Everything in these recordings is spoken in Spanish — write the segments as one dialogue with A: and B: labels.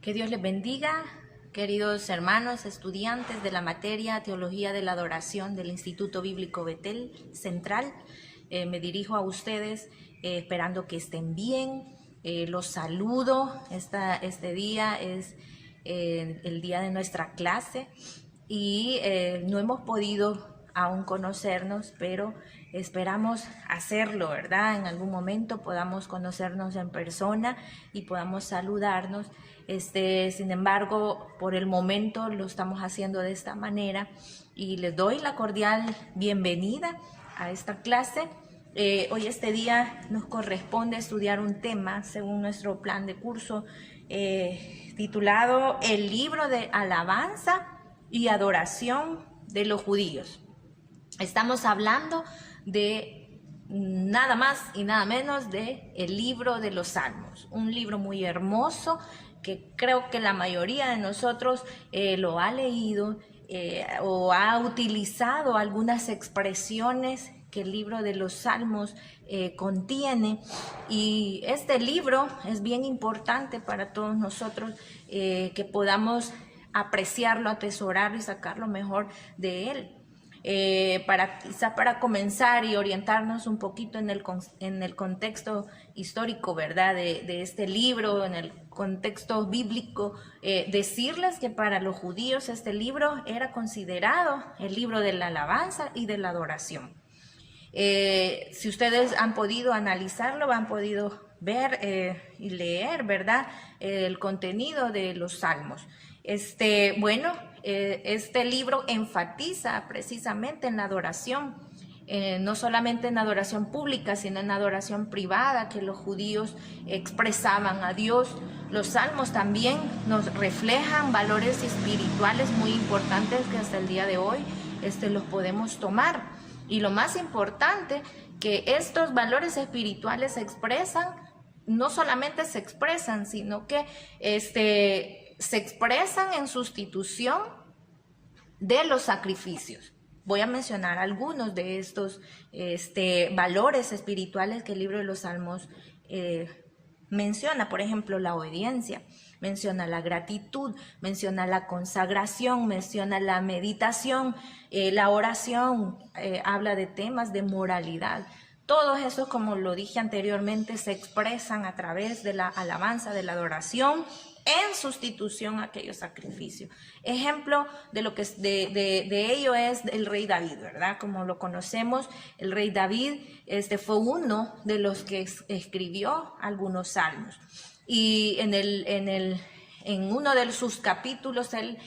A: Que Dios les bendiga, queridos hermanos, estudiantes de la materia Teología de la Adoración del Instituto Bíblico Betel Central. Me dirijo a ustedes esperando que estén bien. Los saludo. Este día es el día de nuestra clase y no hemos podido aún conocernos, pero esperamos hacerlo, ¿verdad? En algún momento podamos conocernos en persona y podamos saludarnos. Sin embargo, por el momento lo estamos haciendo de esta manera y les doy la cordial bienvenida a esta clase. Hoy este día nos corresponde estudiar un tema según nuestro plan de curso titulado El libro de alabanza y adoración de los judíos. Estamos hablando de nada más y nada menos de el libro de los Salmos, un libro muy hermoso que creo que la mayoría de nosotros lo ha leído o ha utilizado algunas expresiones que el libro de los Salmos contiene, y este libro es bien importante para todos nosotros que podamos apreciarlo, atesorarlo y sacar lo mejor de él. Quizá para comenzar y orientarnos un poquito en el contexto histórico, ¿verdad? De este libro, en el contexto bíblico, decirles que para los judíos este libro era considerado el libro de la alabanza y de la adoración. Si ustedes han podido analizarlo, han podido ver y leer, ¿verdad? El contenido de los salmos. Este libro enfatiza precisamente en la adoración, no solamente en adoración pública, sino en adoración privada que los judíos expresaban a Dios. Los salmos también nos reflejan valores espirituales muy importantes que hasta el día de hoy los podemos tomar. Y lo más importante, que estos valores espirituales no solamente se expresan, sino que se expresan en sustitución de los sacrificios. Voy a mencionar algunos de estos valores espirituales que el libro de los Salmos menciona. Por ejemplo, la obediencia, menciona la gratitud, menciona la consagración, menciona la meditación, la oración, habla de temas de moralidad. Todos esos, como lo dije anteriormente, se expresan a través de la alabanza, de la adoración, en sustitución a aquellos sacrificios. Ejemplo de lo que de ello es el rey David, ¿verdad? Como lo conocemos, el rey David fue uno de los que escribió algunos salmos. Y en uno de sus capítulos, él,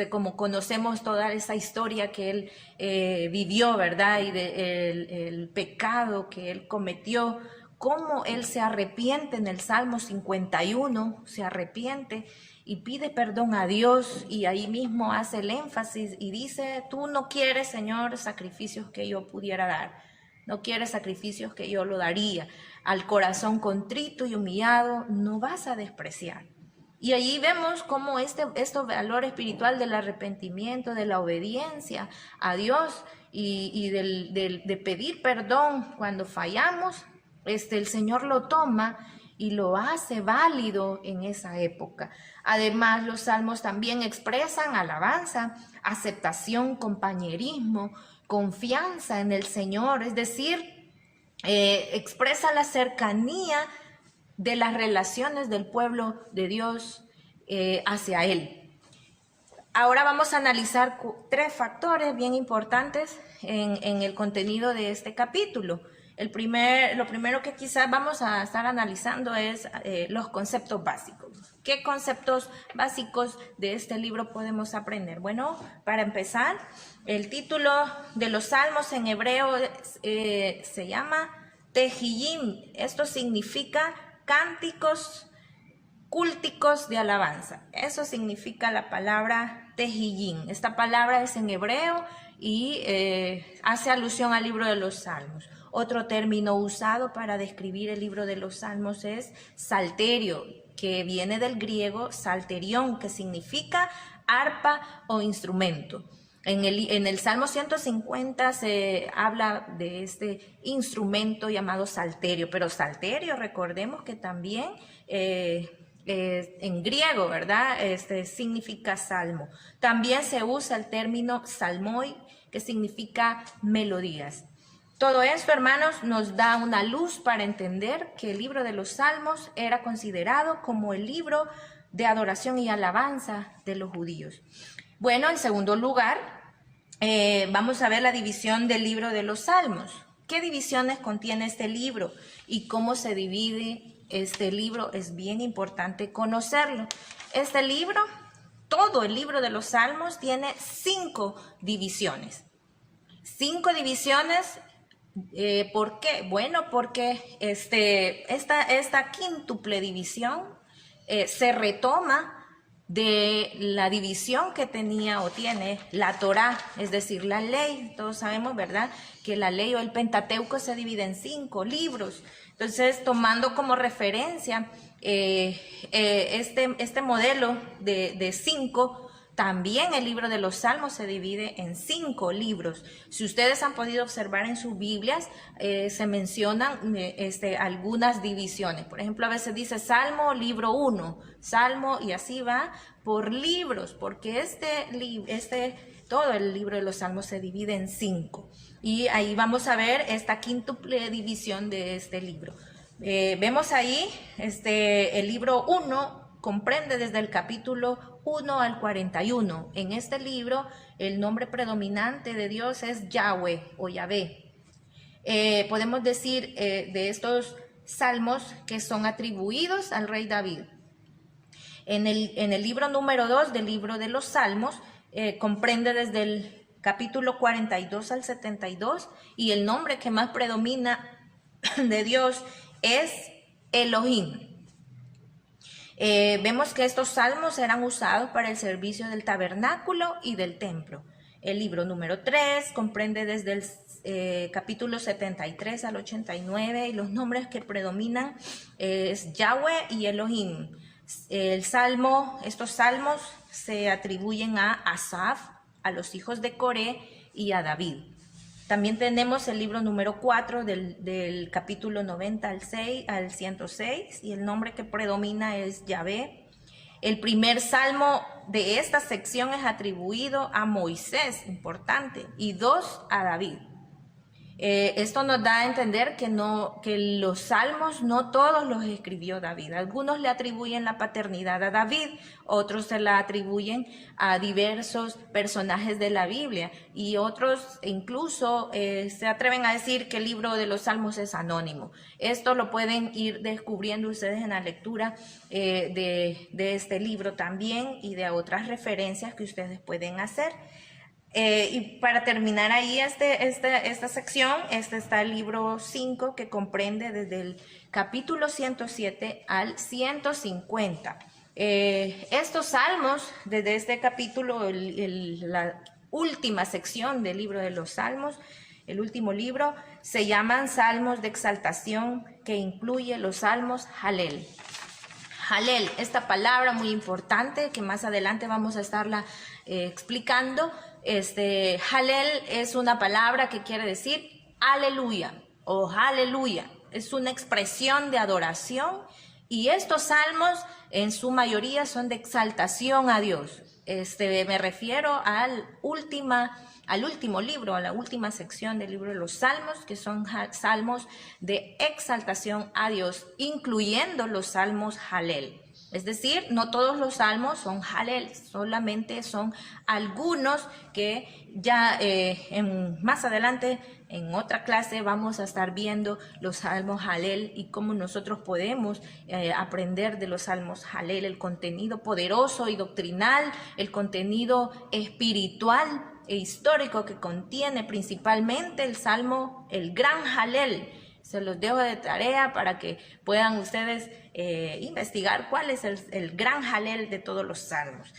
A: como conocemos toda esa historia que él vivió, ¿verdad? Y el pecado que él cometió, cómo él se arrepiente en el Salmo 51, se arrepiente y pide perdón a Dios, y ahí mismo hace el énfasis y dice: tú no quieres, Señor, sacrificios que yo pudiera dar, no quieres sacrificios que yo lo daría, al corazón contrito y humillado no vas a despreciar. Y allí vemos cómo este valor espiritual del arrepentimiento, de la obediencia a Dios y de pedir perdón cuando fallamos, el Señor lo toma y lo hace válido en esa época. Además, los salmos también expresan alabanza, aceptación, compañerismo, confianza en el Señor, es decir, expresa la cercanía de las relaciones del pueblo de Dios hacia Él. Ahora vamos a analizar 3 factores bien importantes en el contenido de este capítulo. Lo primero que quizás vamos a estar analizando es los conceptos básicos. ¿Qué conceptos básicos de este libro podemos aprender? Bueno, para empezar, el título de los salmos en hebreo se llama Tehillim. Esto significa cánticos cúlticos de alabanza. Eso significa la palabra Tehillim. Esta palabra es en hebreo y hace alusión al libro de los Salmos. Otro término usado para describir el libro de los Salmos es salterio, que viene del griego salterión, que significa arpa o instrumento. En el Salmo 150 se habla de este instrumento llamado salterio, pero salterio, recordemos que también en griego, ¿verdad? Significa salmo. También se usa el término salmoi, que significa melodías. Todo esto, hermanos, nos da una luz para entender que el libro de los Salmos era considerado como el libro de adoración y alabanza de los judíos. Bueno, en segundo lugar, vamos a ver la división del libro de los Salmos. ¿Qué divisiones contiene este libro y cómo se divide este libro? Es bien importante conocerlo. Este libro, todo el libro de los Salmos, tiene 5 divisiones. 5 divisiones. ¿Por qué? Bueno, porque esta quíntuple división se retoma de la división que tenía o tiene la Torá, es decir, la ley. Todos sabemos, ¿verdad?, que la ley o el Pentateuco se divide en 5 libros. Entonces, tomando como referencia este modelo de 5, también el libro de los Salmos se divide en 5 libros. Si ustedes han podido observar en sus Biblias, se mencionan algunas divisiones. Por ejemplo, a veces dice Salmo, libro 1, Salmo, y así va por libros, porque todo el libro de los Salmos se divide en 5. Y ahí vamos a ver esta quíntuple división de este libro. Vemos ahí, el libro 1 comprende desde el capítulo 1 al 41. En este libro, el nombre predominante de Dios es Yahweh o Yahvé. Podemos decir de estos salmos que son atribuidos al rey David. En el libro número 2 del libro de los Salmos, comprende desde el capítulo 42 al 72, y el nombre que más predomina de Dios es Elohim. Vemos que estos salmos eran usados para el servicio del tabernáculo y del templo. El libro número 3 comprende desde el capítulo 73 al 89, y los nombres que predominan es Yahweh y Elohim. Estos salmos se atribuyen a Asaf, a los hijos de Coré y a David. También tenemos el libro número 4 del capítulo 90 al 106, y el nombre que predomina es Yahvé. El primer salmo de esta sección es atribuido a Moisés, importante, y 2 a David. Esto nos da a entender que los salmos no todos los escribió David. Algunos le atribuyen la paternidad a David, otros se la atribuyen a diversos personajes de la Biblia, y otros incluso se atreven a decir que el libro de los salmos es anónimo. Esto lo pueden ir descubriendo ustedes en la lectura de este libro también, y de otras referencias que ustedes pueden hacer. Y para terminar ahí esta sección, está el libro 5, que comprende desde el capítulo 107 al 150. Estos salmos, desde este capítulo, la última sección del libro de los salmos, el último libro, se llaman salmos de exaltación, que incluye los salmos Halel. Halel, esta palabra muy importante que más adelante vamos a estarla explicando. Halel es una palabra que quiere decir aleluya o aleluya. Es una expresión de adoración, y estos salmos en su mayoría son de exaltación a Dios. Me refiero al último libro, a la última sección del libro de los salmos, que son salmos de exaltación a Dios, incluyendo los salmos Halel. Es decir, no todos los salmos son Halel, solamente son algunos que ya más adelante en otra clase vamos a estar viendo los salmos Halel y cómo nosotros podemos aprender de los salmos Halel, el contenido poderoso y doctrinal, el contenido espiritual e histórico que contiene principalmente el gran Halel. Se los dejo de tarea para que puedan ustedes investigar cuál es el gran Halel de todos los salmos.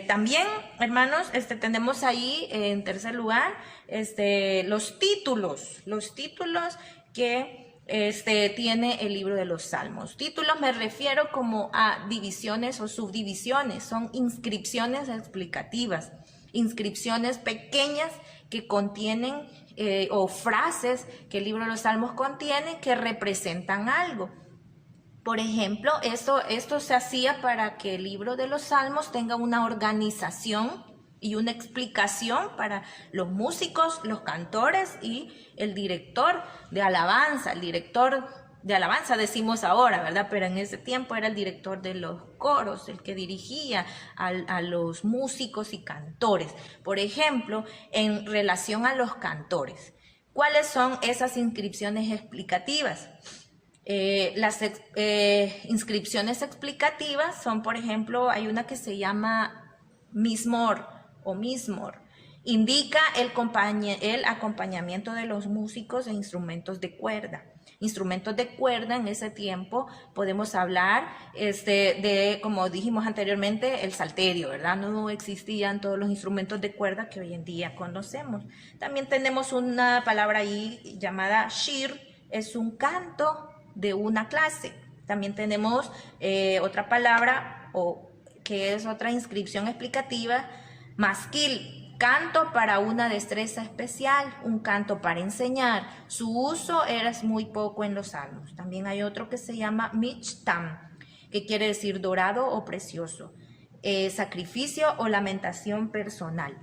A: También, hermanos, tenemos ahí en tercer lugar los títulos que tiene el libro de los salmos. Títulos me refiero como a divisiones o subdivisiones, son inscripciones explicativas, inscripciones pequeñas que contienen o frases que el libro de los salmos contiene que representan algo. Por ejemplo, esto se hacía para que el libro de los Salmos tenga una organización y una explicación para los músicos, los cantores y el director de alabanza. El director de alabanza decimos ahora, ¿verdad? Pero en ese tiempo era el director de los coros, el que dirigía a los músicos y cantores. Por ejemplo, en relación a los cantores, ¿cuáles son esas inscripciones explicativas? Las inscripciones explicativas son, por ejemplo, hay una que se llama Mismor o Mismor. Indica el acompañamiento de los músicos e instrumentos de cuerda. Instrumentos de cuerda en ese tiempo podemos hablar de, como dijimos anteriormente, el salterio, ¿verdad? No existían todos los instrumentos de cuerda que hoy en día conocemos. También tenemos una palabra ahí llamada shir, es un canto de una clase. También tenemos otra palabra que es otra inscripción explicativa, masquil, canto para una destreza especial, un canto para enseñar. Su uso era muy poco en los salmos. También hay otro que se llama michtam, que quiere decir dorado o precioso, sacrificio o lamentación personal.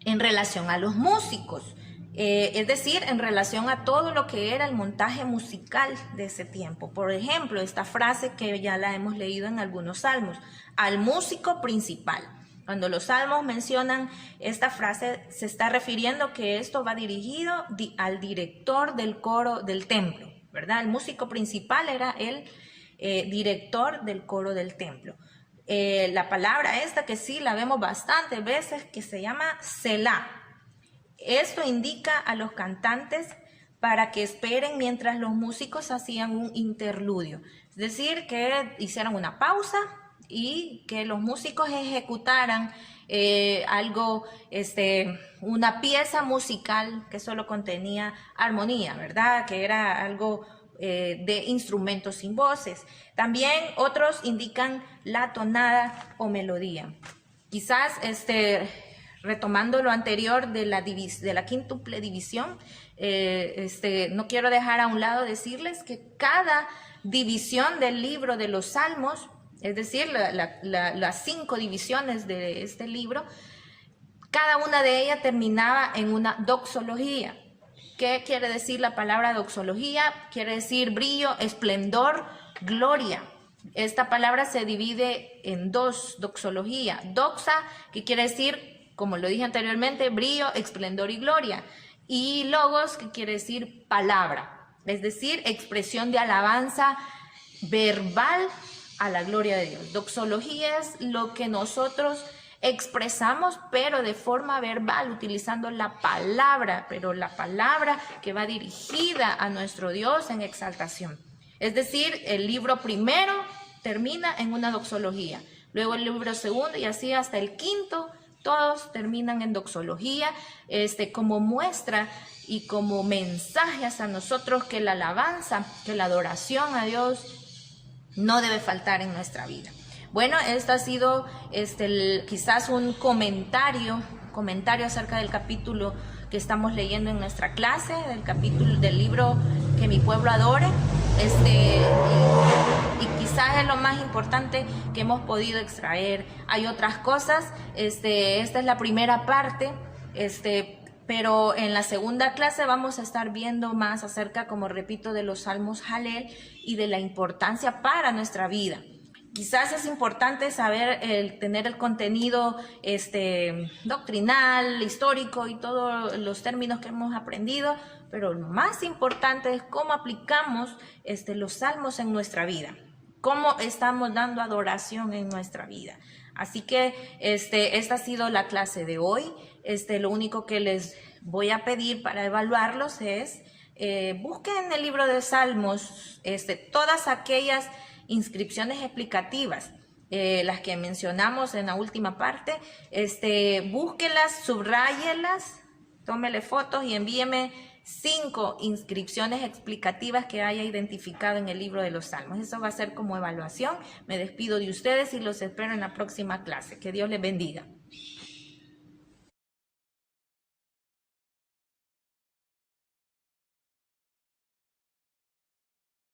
A: En relación a los músicos, es decir, en relación a todo lo que era el montaje musical de ese tiempo. Por ejemplo, esta frase que ya la hemos leído en algunos salmos, al músico principal. Cuando los salmos mencionan esta frase, se está refiriendo que esto va dirigido al director del coro del templo, ¿verdad? El músico principal era el director del coro del templo. La palabra esta que sí la vemos bastantes veces, que se llama Selah. Esto indica a los cantantes para que esperen mientras los músicos hacían un interludio. Es decir, que hicieran una pausa y que los músicos ejecutaran una pieza musical que solo contenía armonía, ¿verdad? Que era algo de instrumentos sin voces. También otros indican la tonada o melodía. Quizás retomando lo anterior de la quíntuple división, no quiero dejar a un lado decirles que cada división del libro de los Salmos, es decir, las 5 divisiones de este libro, cada una de ellas terminaba en una doxología. ¿Qué quiere decir la palabra doxología? Quiere decir brillo, esplendor, gloria. Esta palabra se divide en 2, doxología. Doxa, que quiere decir, como lo dije anteriormente, brillo, esplendor y gloria. Y logos, que quiere decir palabra, es decir, expresión de alabanza verbal a la gloria de Dios. Doxología es lo que nosotros expresamos, pero de forma verbal, utilizando la palabra, pero la palabra que va dirigida a nuestro Dios en exaltación. Es decir, el libro primero termina en una doxología, luego el libro segundo y así hasta el quinto, todos terminan en doxología, como muestra y como mensaje hacia nosotros que la alabanza, que la adoración a Dios no debe faltar en nuestra vida. Bueno, esto ha sido quizás un comentario acerca del capítulo que estamos leyendo en nuestra clase, del capítulo del libro Que mi pueblo adore. Y quizás es lo más importante que hemos podido extraer. Hay otras cosas, esta es la primera parte, pero en la segunda clase vamos a estar viendo más acerca, como repito, de los salmos Jalel y de la importancia para nuestra vida. Quizás es importante saber, tener el contenido doctrinal, histórico y todos los términos que hemos aprendido, pero lo más importante es cómo aplicamos los salmos en nuestra vida, cómo estamos dando adoración en nuestra vida. Así que esta ha sido la clase de hoy. Lo único que les voy a pedir para evaluarlos es busquen en el libro de Salmos todas aquellas inscripciones explicativas, las que mencionamos en la última parte, búsquenlas, subráyenlas, tómele fotos y envíeme 5 inscripciones explicativas que haya identificado en el libro de los Salmos. Eso va a ser como evaluación. Me despido de ustedes y los espero en la próxima clase. Que Dios les bendiga.